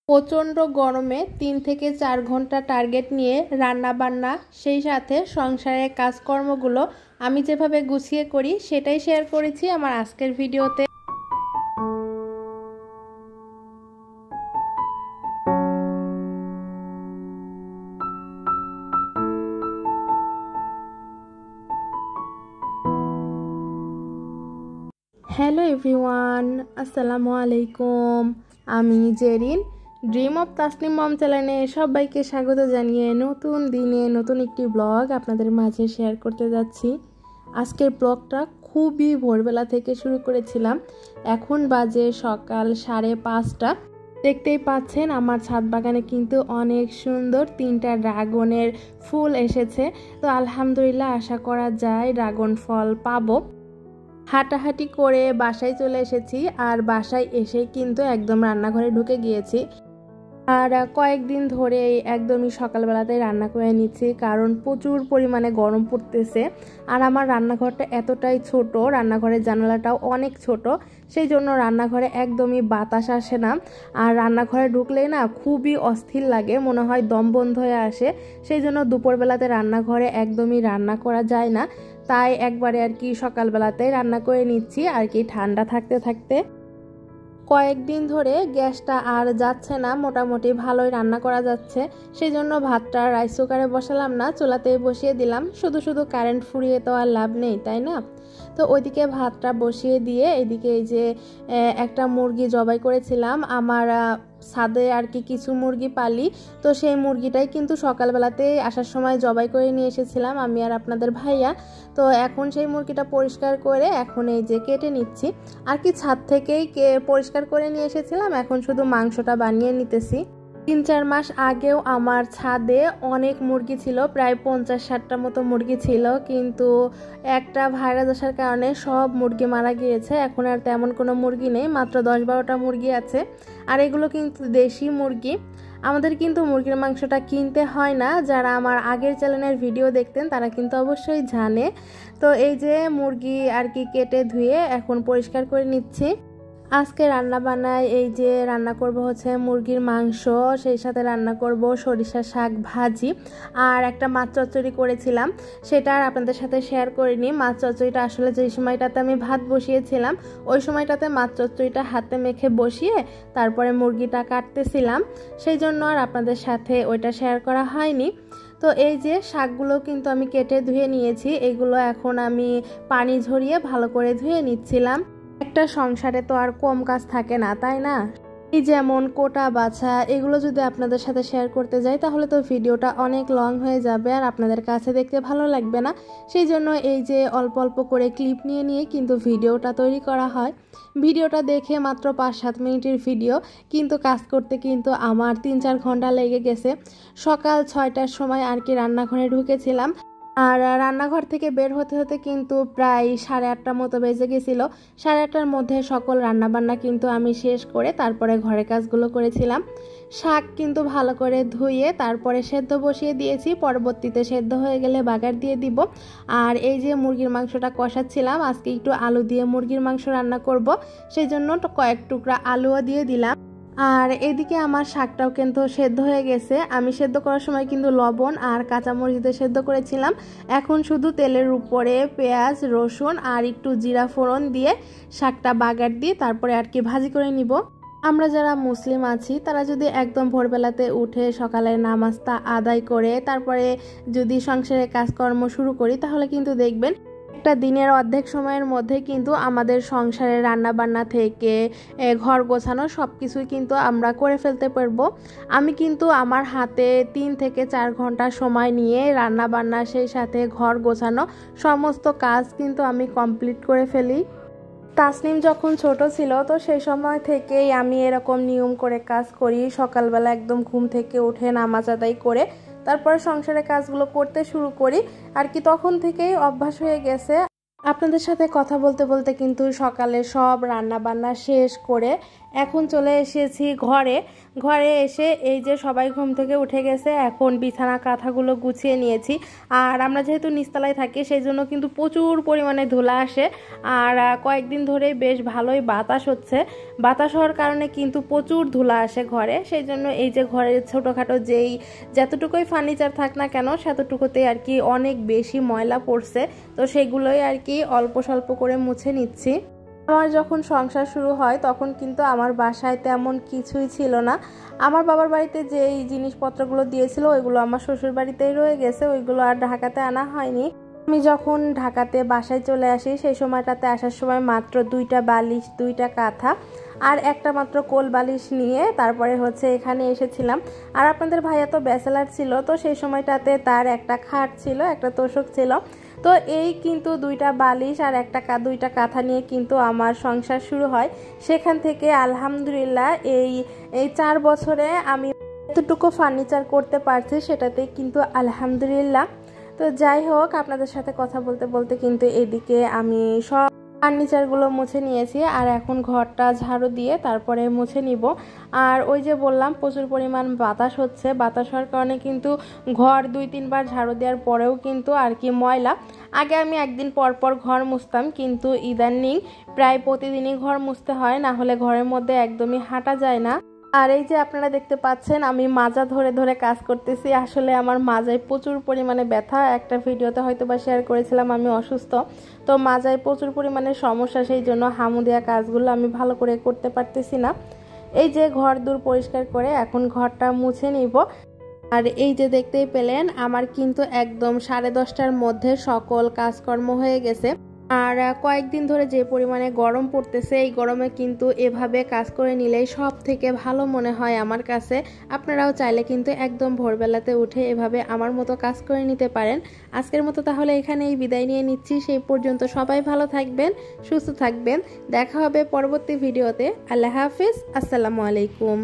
প্রচণ্ড গরমে ৩ থেকে ৪ ঘন্টা টার্গেট নিয়ে রান্না বান্না সেই সাথে সংসারের কাজকর্মগুলো আমি যেভাবে গুছিয়ে করি সেটাই শেয়ার করেছি আমার আজকের ভিডিওতে। হ্যালো এভরিওয়ান, আসসালামু আলাইকুম। আমি জেরিন, ড্রিম অফ তাসনিম মম চ্যানেলে সবাইকে স্বাগত জানিয়ে নতুন দিনে নতুন একটি ব্লগ আপনাদের মাঝে শেয়ার করতে যাচ্ছি। আজকের ব্লগটা খুবই ভোরবেলা থেকে শুরু করেছিলাম। এখন বাজে সকাল 5:30। দেখতেই পাচ্ছেন আমার ছাদ বাগানে কিন্তু অনেক সুন্দর 3টা ড্রাগনের ফুল এসেছে। তো আলহামদুলিল্লাহ আশা করা যায় ড্রাগন ফল পাবো। হাঁটাহাঁটি করে বাসায় চলে এসেছি, আর বাসায় এসে কিন্তু একদম রান্নাঘরে ঢুকে গিয়েছি। আর কয়েকদিন ধরে একদমই সকালবেলাতেই রান্না করে নিচ্ছি, কারণ প্রচুর পরিমাণে গরম পড়তেছে। আর আমার রান্নাঘরটা এতটাই ছোট, রান্নাঘরের জানালাটাও অনেক ছোট, সেই জন্য রান্নাঘরে একদমই বাতাস আসে না। আর রান্নাঘরে ঢুকলেই না খুবই অস্থির লাগে, মনে হয় দম বন্ধ হয়ে আসে। সেই জন্য দুপুরবেলাতে রান্নাঘরে একদমই রান্না করা যায় না, তাই একবারে আর কি সকালবেলাতে রান্না করে নিচ্ছি আর কি ঠান্ডা থাকতে থাকতে। কয়েকদিন ধরে গ্যাসটা আর যাচ্ছে না, মোটামুটি ভালোই রান্না করা যাচ্ছে। সেই জন্য ভাতটা রাইস কুকারে বসালাম না, চুলাতেই বসিয়ে দিলাম। শুধু শুধু কারেন্ট ফুরিয়ে তো আর লাভ নেই, তাই না? তো ওইদিকে ভাতটা বসিয়ে দিয়ে এদিকে এই যে একটা মুরগি জবাই করেছিলাম। আমার ছাদে আর কি কিছু মুরগি পালি, তো সেই মুরগিটাই কিন্তু সকালবেলাতে আসার সময় জবাই করে নিয়ে এসেছিলাম আমি আর আপনাদের ভাইয়া। তো এখন সেই মুরগিটা পরিষ্কার করে এখন এই যে কেটে নিচ্ছি আর কি, ছাদ থেকেই পরিষ্কার করে নিয়ে এসেছিলাম, এখন শুধু মাংসটা বানিয়ে নিতেছি। 3-4 মাস আগেও আমার ছাদে অনেক মুরগি ছিল, প্রায় 50-60টা মতো মুরগি ছিল, কিন্তু একটা ভাইরাস আসার কারণে সব মুরগি মারা গিয়েছে। এখন আর তেমন কোনো মুরগি নেই, মাত্র 10-12টা মুরগি আছে। আর এগুলো কিন্তু দেশি মুরগি। আমাদের কিন্তু মুরগির মাংসটা কিনতে হয় না, যারা আমার আগের চ্যানেলের ভিডিও দেখতেন তারা কিন্তু অবশ্যই জানে। তো এই যে মুরগি আর কি কেটে ধুয়ে এখন পরিষ্কার করে নিচ্ছি। আজকে রান্না বানায় এই যে রান্না করব হচ্ছে মুরগির মাংস, সেই সাথে রান্না করব সরিষা শাক ভাজি, আর একটা মাছ চচ্চড়ি করেছিলাম, সেটা আর আপনাদের সাথে শেয়ার করিনি। মাছ চচ্চড়িটা আসলে যে সময়টাতে আমি ভাত বসিয়েছিলাম ওই সময়টাতে মাছ চচ্চড়িটা হাতে মেখে বসিয়ে তারপরে মুরগিটা কাটতেছিলাম, সেই জন্য আর আপনাদের সাথে ওইটা শেয়ার করা হয়নি। তো এই যে শাকগুলো কিন্তু আমি কেটে ধুয়ে নিয়েছি, এগুলো এখন আমি পানি ঝরিয়ে ভালো করে ধুয়ে নিচ্ছিলাম। একটা সংসারে তো আর কম কাজ থাকে না, তাই না? এই যেমন কোটা বাছা, এগুলো যদি আপনাদের সাথে শেয়ার করতে যাই তাহলে তো ভিডিওটা অনেক লং হয়ে যাবে আর আপনাদের কাছে দেখতে ভালো লাগবে না। সেই জন্য এই যে অল্প অল্প করে ক্লিপ নিয়ে নিয়ে কিন্তু ভিডিওটা তৈরি করা হয়। ভিডিওটা দেখে মাত্র 5-7 মিনিটের ভিডিও, কিন্তু কাজ করতে কিন্তু আমার 3-4 ঘন্টা লেগে গেছে। সকাল 6টার সময় আর কি রান্নাঘরে ঢুকেছিলাম, আর রান্নাঘর থেকে বের হতে হতে কিন্তু প্রায় 8:30 মতো বেজে গেছিলো। 8:30টার মধ্যে সকল রান্নাবান্না কিন্তু আমি শেষ করে তারপরে ঘরের কাজগুলো করেছিলাম। শাক কিন্তু ভালো করে ধুয়ে তারপরে সেদ্ধ বসিয়ে দিয়েছি, পরবর্তীতে সেদ্ধ হয়ে গেলে বাগার দিয়ে দিব। আর এই যে মুরগির মাংসটা কষাচ্ছিলাম, আজকে একটু আলু দিয়ে মুরগির মাংস রান্না করব, সেই জন্য কয়েক টুকরা আলুও দিয়ে দিলাম। আর এদিকে আমার শাকটাও কিন্তু সেদ্ধ হয়ে গেছে। আমি সেদ্ধ করার সময় কিন্তু লবণ আর কাঁচামরিচ দিয়ে সেদ্ধ করেছিলাম। এখন শুধু তেলের উপরে পেঁয়াজ রসুন আর একটু জিরা ফোড়ন দিয়ে শাকটা বাগার দিয়ে তারপরে আর কি ভাজি করে নিব। আমরা যারা মুসলিম আছি তারা যদি একদম ভোরবেলাতে উঠে সকালে নামাজটা আদায় করে তারপরে যদি সংসারে কাজকর্ম শুরু করি তাহলে কিন্তু দেখবেন একটা দিনের অর্ধেক সময়ের মধ্যে কিন্তু আমাদের সংসারের রান্নাবান্না থেকে ঘর গোছানো সব কিছুই কিন্তু আমরা করে ফেলতে পারবো। আমি কিন্তু আমার হাতে 3 থেকে 4 ঘন্টা সময় নিয়ে রান্নাবান্না সেই সাথে ঘর গোছানো সমস্ত কাজ কিন্তু আমি কমপ্লিট করে ফেলি। তাসনিম যখন ছোট ছিল তো সেই সময় থেকেই আমি এরকম নিয়ম করে কাজ করি। সকালবেলা একদম ঘুম থেকে উঠে নামাজ আদায় করে তারপরে সংসারের কাজগুলো করতে শুরু করি আর কি, তখন থেকেই অভ্যাস হয়ে গেছে। আপনাদের সাথে কথা বলতে বলতে কিন্তু সকালে সব রান্না বান্না শেষ করে এখন চলে এসেছি ঘরে এসে এই যে সবাই ঘুম থেকে উঠে গেছে, এখন বিছানা কাঁথাগুলো গুছিয়ে নিয়েছি। আর আমরা যেহেতু নিচতলায় থাকি সেই জন্য কিন্তু প্রচুর পরিমাণে ধুলা আসে, আর কয়েকদিন ধরে বেশ ভালোই বাতাস হচ্ছে, বাতাস হওয়ার কারণে কিন্তু প্রচুর ধুলা আসে ঘরে, সেই জন্য এই যে ঘরের ছোটোখাটো যতটুকুই ফার্নিচার থাক না কেন সেতটুকুতে আর কি অনেক বেশি ময়লা পড়ছে। তো সেগুলোই আর কি অল্প স্বল্প করে মুছে নিচ্ছি। আমার যখন সংসার শুরু হয় তখন কিন্তু আমার বাসায় তেমন কিছুই ছিল না। আমার বাবার বাড়িতে যে এই জিনিসপত্রগুলো দিয়েছিল ওইগুলো আমার শ্বশুর বাড়িতেই রয়ে গেছে, ওইগুলো আর ঢাকাতে আনা হয়নি। আমি যখন ঢাকাতে বাসায় চলে আসি সেই সময়টাতে আসার সময় মাত্র 2টা বালিশ, 2টা কাঁথা আর একটা মাত্র কোল বালিশ নিয়ে তারপরে এখানে এসেছিলাম। আর আপনাদের ভাইয়া তো ব্যাচেলার ছিল, তো সেই সময়টাতে তার একটা খাট ছিল, একটা তোষক ছিল। তো এই কিন্তু 2টা বালিশ আর 2টা কাঁথা নিয়ে কিন্তু আমার সংসার শুরু হয়। সেখান থেকে আলহামদুলিল্লাহ এই 4 বছরে আমি এতটুকু ফার্নিচার করতে পারছি, সেটাতেই কিন্তু আলহামদুলিল্লাহ। তো যাই হোক, আপনাদের সাথে কথা বলতে বলতে কিন্তু এদিকে আমি সব ফার্নিচারগুলো মুছে নিয়েছি আর এখন ঘরটা ঝাড়ু দিয়ে তারপরে মুছে নিব। আর ওই যে বললাম প্রচুর পরিমাণ বাতাস হচ্ছে, বাতাস হওয়ার কারণে কিন্তু ঘর 2-3 বার ঝাড়ু দেওয়ার পরেও কিন্তু আর কি ময়লা। আগে আমি একদিন পর পর ঘর মুছতাম, কিন্তু ইদানিং প্রায় প্রতিদিনই ঘর মুছতে হয়, না হলে ঘরের মধ্যে একদমই হাঁটা যায় না। আর এই যে আপনারা দেখতে পাচ্ছেন আমি মাজা ধরে ধরে কাজ করতেছি, আসলে আমার মাজায় প্রচুর পরিমাণে ব্যথা। একটা ভিডিওতে হয়তো বা শেয়ার করেছিলাম আমি অসুস্থ, তো মাজায় প্রচুর পরিমাণে সমস্যা, সেই জন্য হামু দেওয়া কাজগুলো আমি ভালো করে করতে পারতেছি না। এই যে ঘর দূর পরিষ্কার করে এখন ঘরটা মুছে নিব। আর এই যে দেখতেই পেলেন আমার কিন্তু একদম 10:30টার মধ্যে সকল কাজকর্ম হয়ে গেছে। আর কয়েকদিন ধরে যে পরিমাণে গরম পড়তেছে, এই গরমে কিন্তু এভাবে কাজ করে নিলেই সব থেকে ভালো মনে হয় আমার কাছে। আপনারাও চাইলে কিন্তু একদম ভোরবেলাতে উঠে এভাবে আমার মতো কাজ করে নিতে পারেন। আজকের মতো তাহলে এখানেই বিদায় নিয়ে নিচ্ছি। সেই পর্যন্ত সবাই ভালো থাকবেন, সুস্থ থাকবেন। দেখা হবে পরবর্তী ভিডিওতে। আল্লাহ হাফিজ, আসসালামু আলাইকুম।